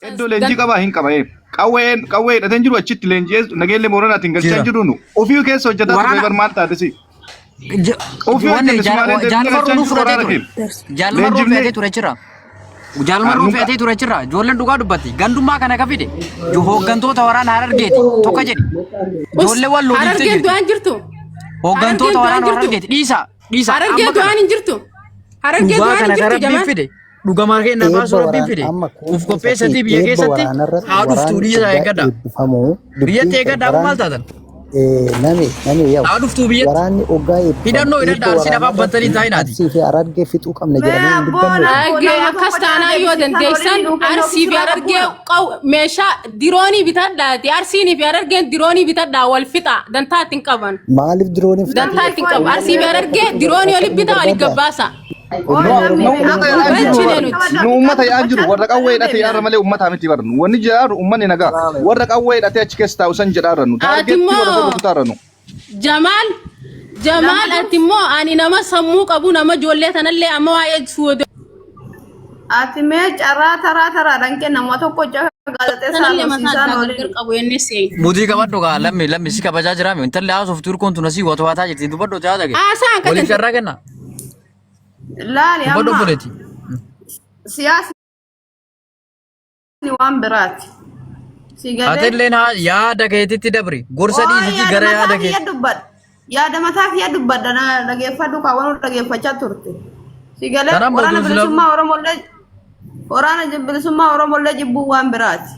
Iddoo leenjii qabaa hin qaba. Qawwee hidhatee jiru achitti leenjii nageellee Booranaatiin galchaa jiru nu. Ofii keessa hojjetaa ture bar maal taatesi? Ofii jaalmarroo fe'atee ture jira. Jaalmarroo fe'atee ture jira. Ijoolleen dhugaa dubbatti. Gandummaa kana ka fide. Hooggantoota waraana Harargeeti. Tokko jedhi. Ijoollee wal loonii Harargeen du'aan jirtu. Hooggantoota waraana Harargeeti. Dhiisa. Harargeen du'aan hin jirtu. Harargeen du'aan hin jirtu jamaan. Dhugamaa keenya baasuu rabbiin fide. Uf qopheessatii biyya keessatti haa dhuftuu dhiisa eeggadha. Biyyatti eeggadhaa kun maal taatan? Haa dhuftuu biyyatti. Hidhannoo hidhadhaa arsii nafaaf battanii taa'inaati. Akkas taanaa yoo dandeessan arsii fi Harargee meeshaa diroonii bitadhaati. Arsiinii fi Harargeen diroonii bitadhaa wal fixa dantaa ittiin qaban. Maaliif diroonii fixa? Dantaa ittiin qabu. Arsii fi Harargee diroonii waliin bitaa waliin gabbaasa. Ummata yaa jiru warra qawwee hidhatee yaarra malee ummata miti barnu. Wanni jaaru ummanni nagaa warra qawwee hidhatee achi keessa taa'u san jedhaarrannu. Jamaal atimmoo ani nama sammuu qabu nama ijoollee tanallee amma waa'ee suude. Ati mee carraa taraadhaan kenna nama tokko gaazexeessaa barsiisaan waliin qabu yennis. Mutii qabadhu gaa lammi si kabajaa jiraame intalli haasoftu turkoon tun asii watawaataa jirti dubbadhu jaa dhage. Waliif carraa kenna. Laali amma siyaasni waan biraati. Atelleen yaada keetitti dabri gorsa dhiisiti gara yaada keetti. Yaada mataa fi yaada dubbadha dhageeffadhu kaawwan dhageeffachaa turte. Sigalee waraana bilisummaa Oromollee jibbuu waan biraati.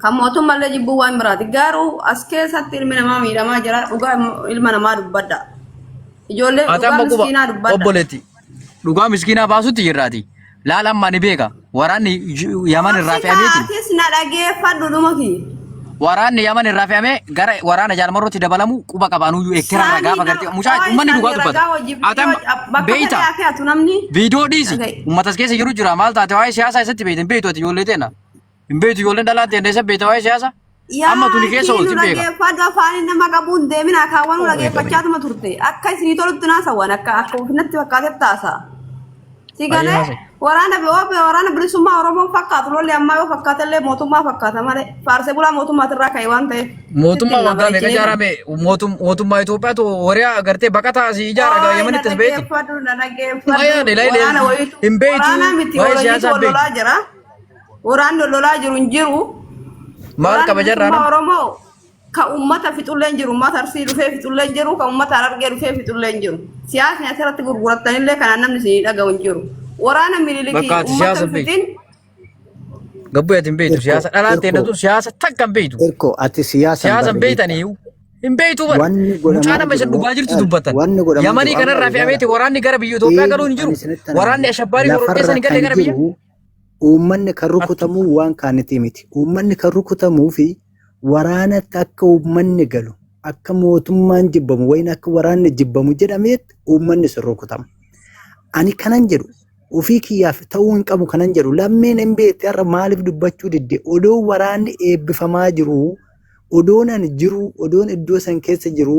Kan mootummallee jibbuu waan biraati. Garuu as keessatti ilmi namaa miidhamaa jira dhugaa ilma namaa dubbadha. Ijoollee dhugaa miskiinaa dubbadha. Obboleetti. Dhugaa miskiinaa baasutti jirraati. Laala amma ni beeka. Waraanni Yaman irraa fe'ameeti. Ati na dhageeffadhu dhumaki. Waraanni Yaman irraa fe'amee gara waraana Jaalmarrootti dabalamu quba qabaanuyyuu eektirarra gaafa gartee mucaa uummanni dhugaa dubbata. Atam beeyta. Viidiyoo dhiisi. Uummatas keessa jiru jira maal taate waa'ee siyaasaa isatti beeyta hin beeytu ati ijoollee teena. Hin beeytu ijoolleen dhalaatti endeessa beeyta waa'ee siyaasaa. Amma tuni keessa oolti beeka. Dhageeffadhu afaan nama qabuun deemina kaawwan dhageeffachaatuma turte. Akka isinii tolutti naasawwan akka ofiinatti fakkaatetti taasa. Sigalee waraana bilisummaa Oromoo fakkaatu lolli ammaa yoo fakkaatellee mootummaa fakkaata malee faarsee bulaa mootummaatirraa ka'e waan ta'eef. Mootummaa waggaa meeqa ijaarame mootummaa Itoophiyaatu horii agartee baqataa asii ijaara Yamanitti beeti. Hin beetu waa'ee siyaasaa beeku. Waraanni lolaa jiru hin jiru. Maal qaba jarraa Oromoo ka ummata fixullee jiru ummata Arsii dhufee fixullee jiru ka ummata Harargee dhufee fixullee jiru siyaasni asirratti gurgurattanillee kan namni isin dhaga'u hin jiru waraana mililikii ummata fixin gabbuyatiin beeytu siyaasa dhalaan teenatu siyaasa takkan beeytu erko ati siyaasa beeytanii hin beeytu bara mucaa nama isa dhugaa jirtu dubbatan Yamanii kanarraa fe'ameeti waraanni gara biyya Itoophiyaa galuun hin jiru waraanni ashabaarii Oromoodheessanii galee gara biyya uummanni kan rukutamuu waan kaanitii miti uummanni kan rukutamuu fi waraanatti akka uummanni galu akka mootummaan jibbamu wayin akka waraanni jibbamu jedhameet uummanni sun rukutama. Ani kanan jedhu ofii kiyyaaf ta'uu hin qabu kanan jedhu lammeen hin beekte har'a maaliif dubbachuu didde odoo waraanni eebbifamaa jiru odoon iddoo san keessa jiru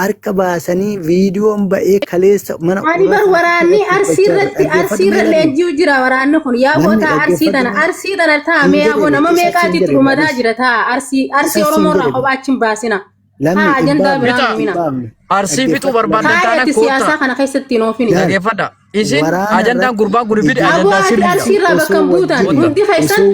harka baasanii viidiyoon ba'ee kaleessa mana ani bar waraanni arsiirra leenji'u jira waraanni kun yaa boota arsii tana taa'amee yaa nama meeqaatti dhumataa jira ta'a arsii Oromoorraa qophaachiin baasina haa ajandaa biraa himina arsii fixuu barbaadan taana koota siyaasaa kana keessatti hin oofini dhageeffadha isin ajandaan gurbaa gurfide ajandaa sirriidha arsiirraa bakka hin buutan hundi keessan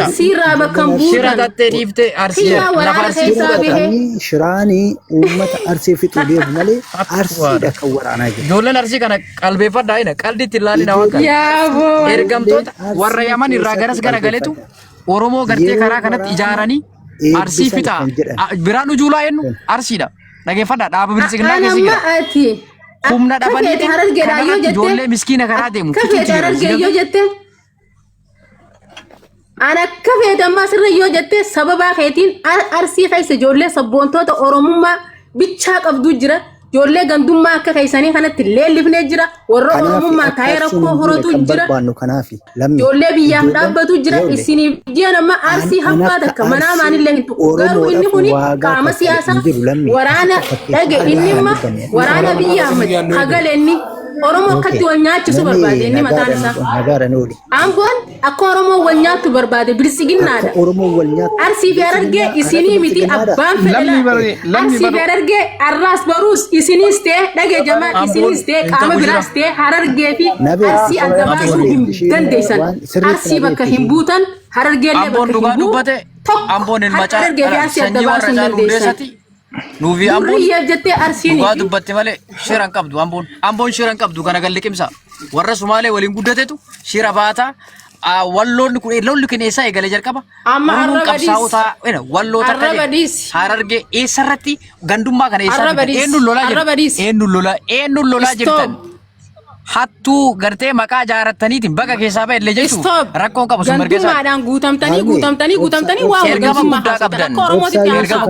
arsiirraa bakka hin buutan shira tattee dhiiftee arsii lafa arsii shiraanii uummata arsii fixuu deemu malee arsiidha kan waraanaa jiru. Ijoolleen arsii kana qalbeeffadhaa ina qaldiitti ilaalina waan kana ergamtoota warra Yaman irraa garas gara galetu Oromoo gartee karaa kanatti ijaaranii arsii fixaa biraan ujuulaa jennu arsiidha. Dhageeffadhaa dhaaba bilisignaa keessi jira. Humna dhabaniitiin kanarratti ijoollee miskiina karaa deemu. Kafeete Harargee yoo jette ana kafeedammaa sirra yoo jette sababaa keetiin arsii keessa ijoollee sabboontoota Oromummaa bichaa qabdu jira. Ijoollee gandummaa akka keessanii kanatti leellifnee jira. Warra Oromummaa taa'ee rakkoo horatu jira. Ijoollee biyyaaf dhaabbatu jira. Isiniif ji'a nama arsii hambaa takka manaa maanillee hin tuqu. Garuu inni kuni qaama siyaasaa waraana dhage inni imma waraana biyya amma hagalenni Oromoo akkatti wal nyaachisu barbaade inni mataan isaa. Nagaara nooli. Amboon akka Oromoo wal nyaattu barbaade bilisiginnaadha. Oromoo wal nyaattu. Arsii fi Harargee isinii miti abbaan fedhela. Arsii fi Harargee arraas baruus isinis ta'e dhagee jamaa isinis ta'e qaama biraas ta'e Harargee fi arsii adda baasuu hin dandeessan. Arsii bakka hin buutan Harargee illee bakka hin buutan. Amboon ilma Harargee fi arsii adda baasuu hin dandeessan. Nuufi amboon jettee arsiin dhugaa dubbatti malee shiran qabdu amboon shiran qabdu kana galliqimsa warra Sumaalee waliin guddatetu shira baata walloonni kun lolli kun eessaa eegalee jalqaba amma qabsaa'ota walloota Harargee eessarratti gandummaa kana eessaa eenyu lolaa jirtan hattuu gartee maqaa jaarattaniitiin baga keessaa ba'e illee jechuun rakkoon qabu sun mirga isaa. Gandummaadhaan guutamtanii waa ergama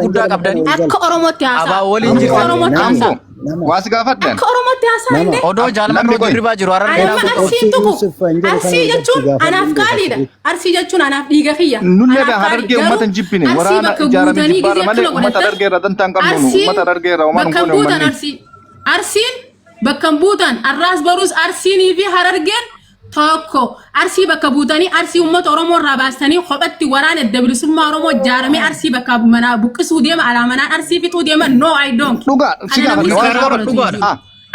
guddaa qabdan akka Oromootti haasa'a. Abaa waliin jirtan. Waasi gaafadhan. Akka Oromootti haasa'a illee. Odoo jaalladhoo dirribaa jiru Arsiin tuqu. Arsii jechuun anaaf qaaliidha. Arsii jechuun anaaf dhiiga kiyya. Nullee Harargee uummata hin jibbine waraana ijaaramee jibbaarra malee uummata Harargee irraa dantaan qabnu uummata Harargee irraa uumaan kun uummanni. Arsiin bakka buutan arraas baruus arsiinii fi Harargeen tokko arsii bakka buutanii arsii uummata Oromoo irraa baastanii kophatti waraana adda bilisummaa Oromoo ijaaramee arsii bakka manaa buqqisuu deema alaamanaan arsii fixuu deema no I don't. Dhugaa si gaafadha.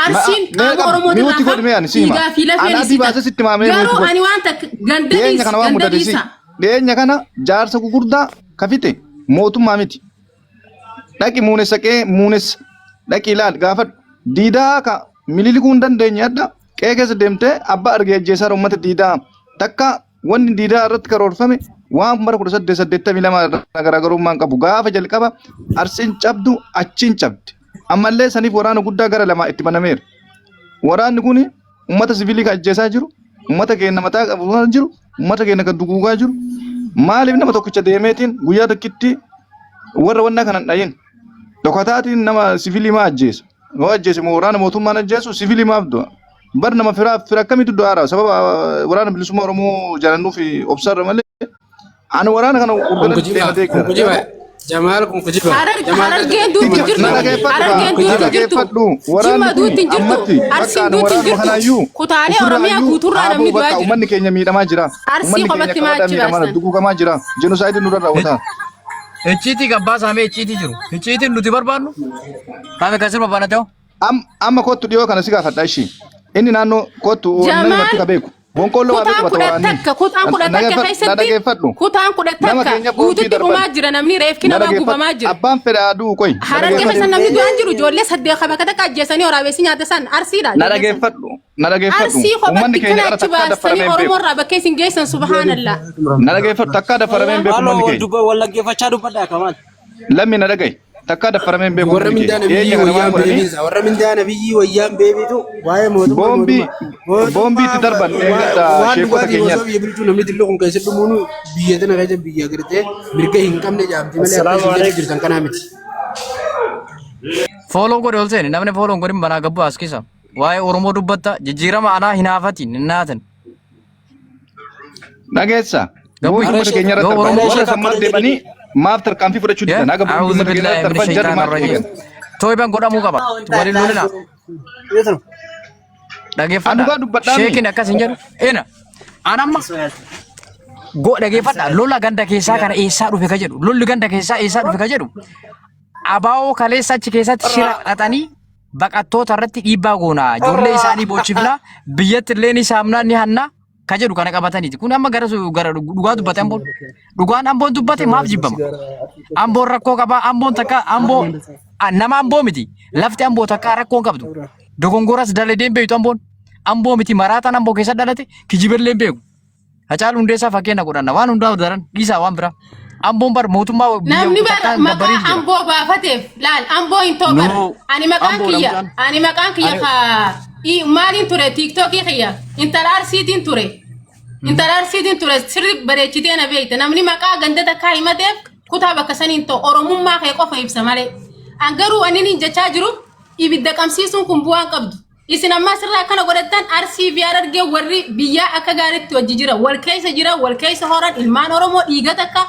Arsiin qaama Oromoo dhiigaa fi lafeen garuu ani waan takka gandadiisa. Dhiyeenya kana jaarsa gugurdaa kafite mootummaa miti. Dhaqi muunessa qee muunessa dhaqi ilaal gaafadhu diidaa ka mililikuu hin dandeenye adda qe'ee keessa deemtee abbaa argee ajjeesaa uummata diidaa takka wanni diidaa irratti karoorfame waan bara 1882 garaagarummaan qabu gaafa jalqaba arsiin cabdu achiin cabdi ammallee saniif waraana guddaa gara lama itti banameera waraanni kun uummata siviilii ka ajjeesaa jiru uummata keenya mataa qabu jiru uummata keenya kan duguugaa jiru maaliif nama tokkicha deemeetiin guyyaa tokkitti warra wannaa kanan dhayin dhokataatiin nama siviilii maa ajjeesa wajjese waraana mootummaan ajjeesu siviilii maaf du'a bar nama fira akkamitti du'aara sababa waraana bilisummaa Oromoo jaalannuu fi obsarra malee ani waraana kana urgalantti deematee kujiba Jamaal kun kujiba Harargeen duuti jirtu Jimma duuti jirtu Arsiin duuti jirtu kutaalee Oromiyaa guuturraa namni du'aa jira uummanni keenya miidhamaa jira Arsii qomatti maa jira duguugamaa jira jenoosaayidii nurra raawwataa. Icciitii gabbaa saamee icciitii jiru. Icciitiin nuti barbaannu. Kaame kan sirba baana ta'u. Amma kottu dhiyoo kana si gaafadha ishii. Inni naannoo kottu nama irratti ka beeku. Bonqolloo waa beeku bata waraanni. Kutaan kudha takka keessatti kutaan kudha takka guututti dhumaa jira namni reefki nama gubamaa jira. Abbaan fedha aduu qoy. Harargee keessa namni du'aan jiru ijoollee saddeet qaba akka takka ajjeesanii waraabessi nyaata san arsiidha. Na dhageeffadhu. Arsii kophatti kana achi baasanii Oromoo irraa bakka isin geessan subhaanallah. Na dhageeffadhu takka dafaramee hin beeku uummanni keenya. Wallaggeeffachaa dubbadhaa kamaan. Lammi na dhagaye. Takka dafaramee hin beeku uummanni keenya. Warra mindaana biyyi wayyaan beebitu waa'ee mootummaa. Boombii itti darban sheekota keenyaatti. Biyya bilchuu namni xiqqoo kun keessatti dhumuun biyya tana keessa biyya gartee mirga hin qabne jaamti malee akka jirtan kanaa miti. Fooloon godhe ol seeni namni fooloon godhin banaa gabbu as keessa. Waa'ee Oromoo dubbatta jijjiirama anaa hinaafatiin hinnaatan. Dhageessa. Gabbu uummata keenya irratti warra sammar deemanii maaf tarkaanfii fudhachuu didan haga uummata keenya irratti darban jarri maaf eegan. Tooyibaan godhamuu qaba. Waliin lolina. Dhageeffadha. Sheekin akkas hin jedhu. Eena. Anamma. Dhageeffadha. Lola ganda keessaa kana eessaa dhufe ka jedhu. Lolli ganda keessaa eessaa dhufe ka jedhu. Abaa'oo kaleessa achi keessatti shira dhaqanii baqattoota irratti dhiibbaa goonaa. Ijoollee isaanii bochifnaa. Biyyatti illee ni saamnaa ni hannaa. Ka jedhu kana qabataniiti. Kun amma gara dhugaa dubbate amboon. Dhugaan amboon dubbate maaf jibbama. Amboon rakkoo qabaa. Amboon takka amboo nama amboo miti. Lafti amboo takka rakkoo qabdu. Dogongoras dalee beektu amboon. Amboo miti maraataan amboo keessa dhalate kijiballee beeku. Hacaalu hundeessaa fakkeenya godhanna waan hundaa daran dhiisaa waan biraa. Amboon bar mootummaa namni bara maqaa amboo baafateef laal amboo hin ta'u ani maqaan kiyya ka maaliin ture tiiktookii kiyya intaraarsiitiin ture sirri bareechitee na beekte namni maqaa ganda takkaa himateef kutaa bakka saniin ta'u oromummaa kee qofa ibsa malee an garuu ani niin jechaa jiru ibidda qabsiisuun kun bu'aan qabdu isin amma sirraa akkana godhattan arsii fi Harargee warri biyyaa akka gaariitti hojii jira wal keessa horan ilmaan Oromoo dhiiga takka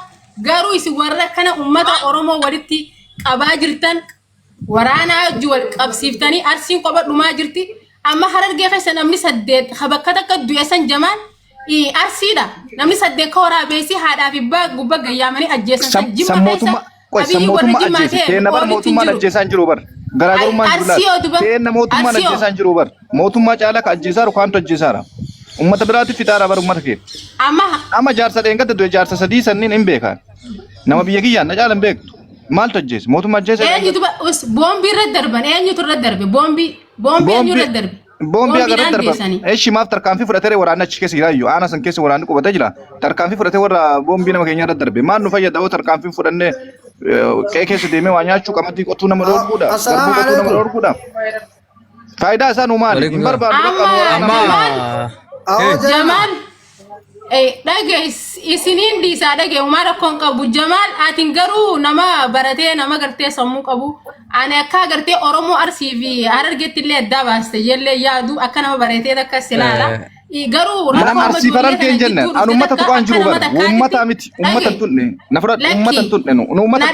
garuu isin warra kana ummata Oromoo walitti qabaa jirtan waraanaa wajji wal qabsiiftanii arsiin qoba dhumaa jirti amma harargee keessa namni 8 habakka takka du'eessan jamaan arsiidha namni 8 ka waraabessi haadhaa fi gubba gayyaamanii ajjeesan jimma keessa mootummaa ajjeese teenna bar mootummaan ajjeesaan jiru bar garaagarummaan jiru teenna mootummaan ajjeesaan jiru bar mootummaa caalaa ka ajjeesaaru kaantu ajjeesaara ummata biraatti fixaara bar ummata kee amma jaarsa dheengata du'e jaarsa sadii sanniin hin beekan nama biyya kiyyaan na caalan beektu maaltu ajjeese mootummaa ajjeese boombii irra darban eenyutu irra darbe boombii eenyu irra darbe boombii agarra darban eeshi maaf tarkaanfii fudhatee waraana achi keessa jiraayyuu aana san keessa waraanni qubatee jira tarkaanfii fudhatee warra boombii nama keenya irra darbe maal nu fayyada tarkaanfii fudhannee qe'ee keessa deemee waa nyaachuu qamadii qotuu nama dhorkuudha garbuu qotuu nama dhorkuudha faayidaa isaa nu maali hin barbaadu Jamal dhage isiniin dhiisaa dhage umaa rakkoon qabu Jamal atiin garuu nama baratee nama gartee sammuu qabu ani akka gartee Oromoo Arsii fi Harargeetti illee adda baaste jellee yaadu akka nama baratee akka silaala garuu nama Arsii Harargeen jenne an ummata tuqaan jiru bara ummata miti ummata tunne na fudhadhu ummata tunne nu ummata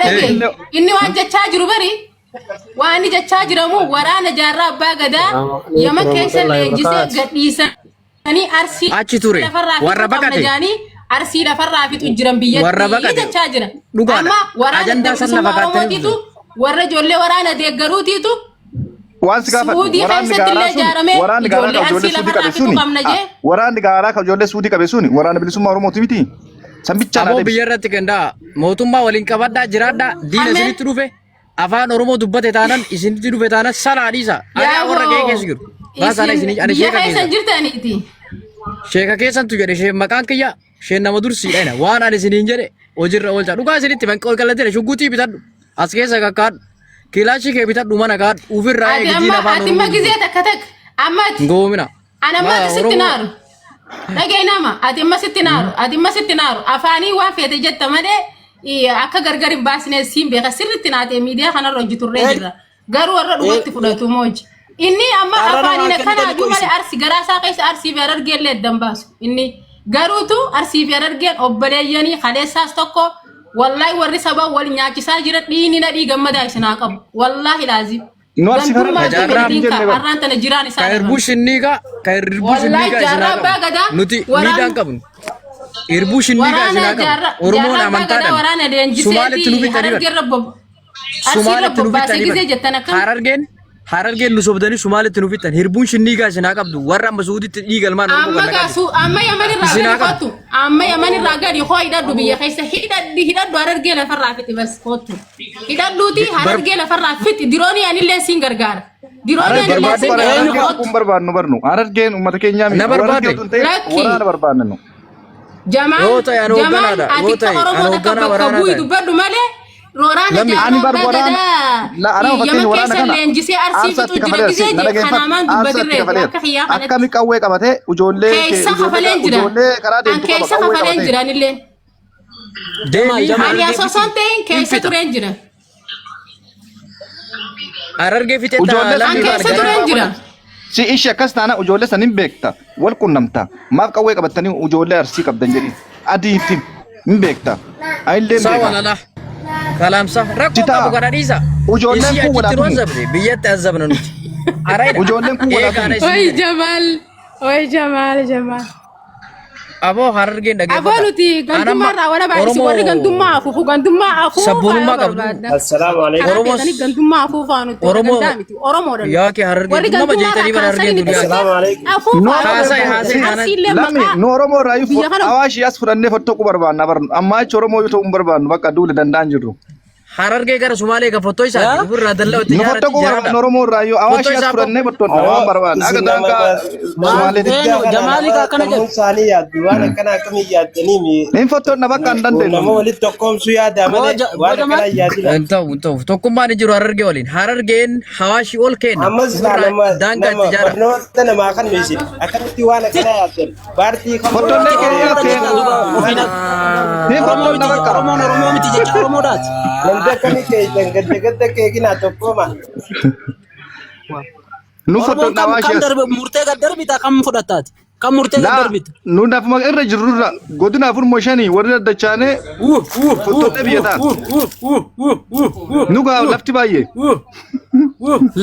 inni waan jechaa jiru bari waan jechaa jiramu waraana jaarraa abbaa gadaa yama keessa leenjisee gadhiisan ani arsii achi ture warra baqate arsii lafarraa fitu jiran biyyatti jechaa jira amma waraana san fakkaataniitu warra ijoollee waraana deeggaruutiitu waan si gaafadhu waraanni gaaraa ka ijoollee suutii qabe suni waraanni gaaraa ka ijoollee suutii qabe suni waraana bilisummaa Oromooti miti san bichaa aboo biyya irratti gandaa mootummaa waliin qabadhaa jiraadhaa diina isinitti dhufe afaan Oromoo dubbate taanan isinitti dhufe taanan salaadhiisa ayaa warra ga'ee keessa jiru baasana isinii ani sheeka keessa jirtaniiti sheeka keessantu jedhe sheen maqaan kiyya sheen nama dursiidha waan ani isiniin jedhe hojiirra oolcha dhugaa isinitti banqoo qallatee shugguutii bitadhu as keessa kakkaadhu kilaashii kee bitadhu mana kaadhu ufirraa eegijii afaan Oromoo ati magizee takka takka ammati goomina anamatti sitti naaru dhagee nama ati sitti naaru afaanii waan feete jetta malee akka gargar hin baasne siin beeka sirritti naatee miidiyaa kanarra hojjeturree jirra garuu warra dhugatti fudhatu mooji inni amma afaaniin akkana aduu malee arsi garaasaa keessa arsii fi Harargeen leeddan baasu inni garuutu arsii fi Harargeen obboleeyyanii kaleessaas tokko wallahi warri sabaa wal nyaachisaa jira dhiini na gammadaa isinaa qabu wallahi laazim nu arsi arraan tana jiraan isaa kairbu shinniga isinaa qabu nuti miidhaan qabnu irbu shinniga isinaa qabu Oromoon amantaadhaan Sumaaletti nu bitanii Harargeen nu sobdanii Sumaaletti nu bitanii hirbuun shinniga isinaa qabdu warra amma Suuditti dhiigalmaan Oromoo kan amma yaman irraa gadi hoo hidhadhu biyya keessa hidhadhu Harargee lafarraa fixi bas kootu hidhadhuuti Harargee lafarraa fixi diroonii anillee siin gargaara diroonii anillee siin gargaara kun barbaadnu barnu Harargeen ummata keenyaa miti waraana barbaadnu Jamaan ati ka Oromoo takka bakka bu'i dubbadhu malee Roorana ani barbaadan la ana fakkeenya waraana kana leenjisee arsii fitu jira gisee kanaamaan dubbatirree akka xiyyaa kanatti akkami qawwee qabatee ijoollee ijoollee karaa deemtu qaba keessa kafaleen jiran illee ani asosoon ta'in keessa tureen jira Harargee fixeetta keessa tureen jira si ishi akkas taana ijoollee sanin beekta wal qunnamta maaf qawwee qabatanii ijoollee arsii qabdan jedhi adiitti hin beekta ayillee beekta kalamsa rakko qabu gadhiisa ijoolleen kun walaatu biyyatti azabna nuti ijoolleen kun walaatu Oi Jamal Abo Harargeen dhaggeeffata Abo nuti gandummaa wala baay'isi warri gandummaa afuufu sabbunummaa qabdu Assalaamu alaykum Oromoo gandummaa afuufaa nuti Oromoodhaan yaa kee Harargeen nama jeetanii bara Harargeen duniyaa Assalaamu alaykum lami nu Oromoo raayu awaashi as fudhannee fottoquu barbaanna barnu amma achi Oromoo yoo ta'u hin barbaannu bakka duule danda'an jirru Harargee gara Sumaalee ga fottoo isaati ofirraa dallaa itti nu fottoquu barbaanna Oromoo raayu awaashi as fudhannee fottoquu waan barbaanna akka daangaa Sumaalee Jamaali ka kana jedhu saanii yaaddu waan akkana akkamii yaaddanii hin fottoqna bakka hin dandeenyu nama walitti tokkoomsuu yaada malee waan akkana yaadila ta'u tokkummaan jiru Harargee waliin Harargeen hawaashi ol kenna ammas daangaa itti jaara barnoota namaa kan meeshin akkamitti waan akkana yaaddan baartii kan fottoqnee kenna hin fottoqna bakka Oromoo miti jecha Oromoodhaati. Namni akkamii keeyyan gadda keekinaa tokkooma. nu fottoqna awaashi Kan darbe murtee gaddar bitaa kam fudhataati. Kan murtee darbite. Nuun afuma irra jirrurra godina afur moshanii warra dachaane fottoottee biyya ta'a. Nu gaa lafti baay'ee.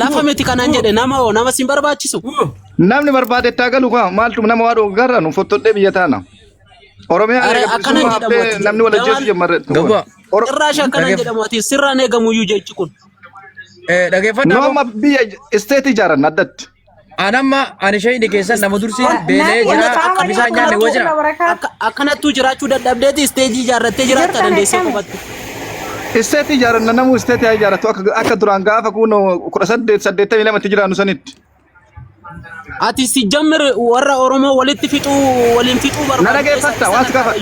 Lafa miti kanaan jedhe nama sin barbaachisu. Namni barbaade itti galu kaa maaltu nama waa dhoogarra nu fottoottee biyya taana. Oromiyaa akkana jedhamu namni wal ajjeesu jammarre. Gabaa. Irraash akkana jedhamu ati sirraan eegamuyyuu jechi kun. Dhaggeeffadhaa. Nama biyya isteetii ijaaran addatti. Anamma ani shayini keessan nama dursi beelee jira bisaan nyaanne wajjira. Akkanattuu jiraachuu dadhabdeeti isteejii ijaarrattee jiraatta dandeessee qofatti. Isteetii ijaaran namu isteetii haa ijaarratu akka duraan gaafa kun 1882 jiraannu sanitti. Ati si jammir warra Oromoo waliin fixuu barbaadde. Na dhaggeeffatta waan si gaafa.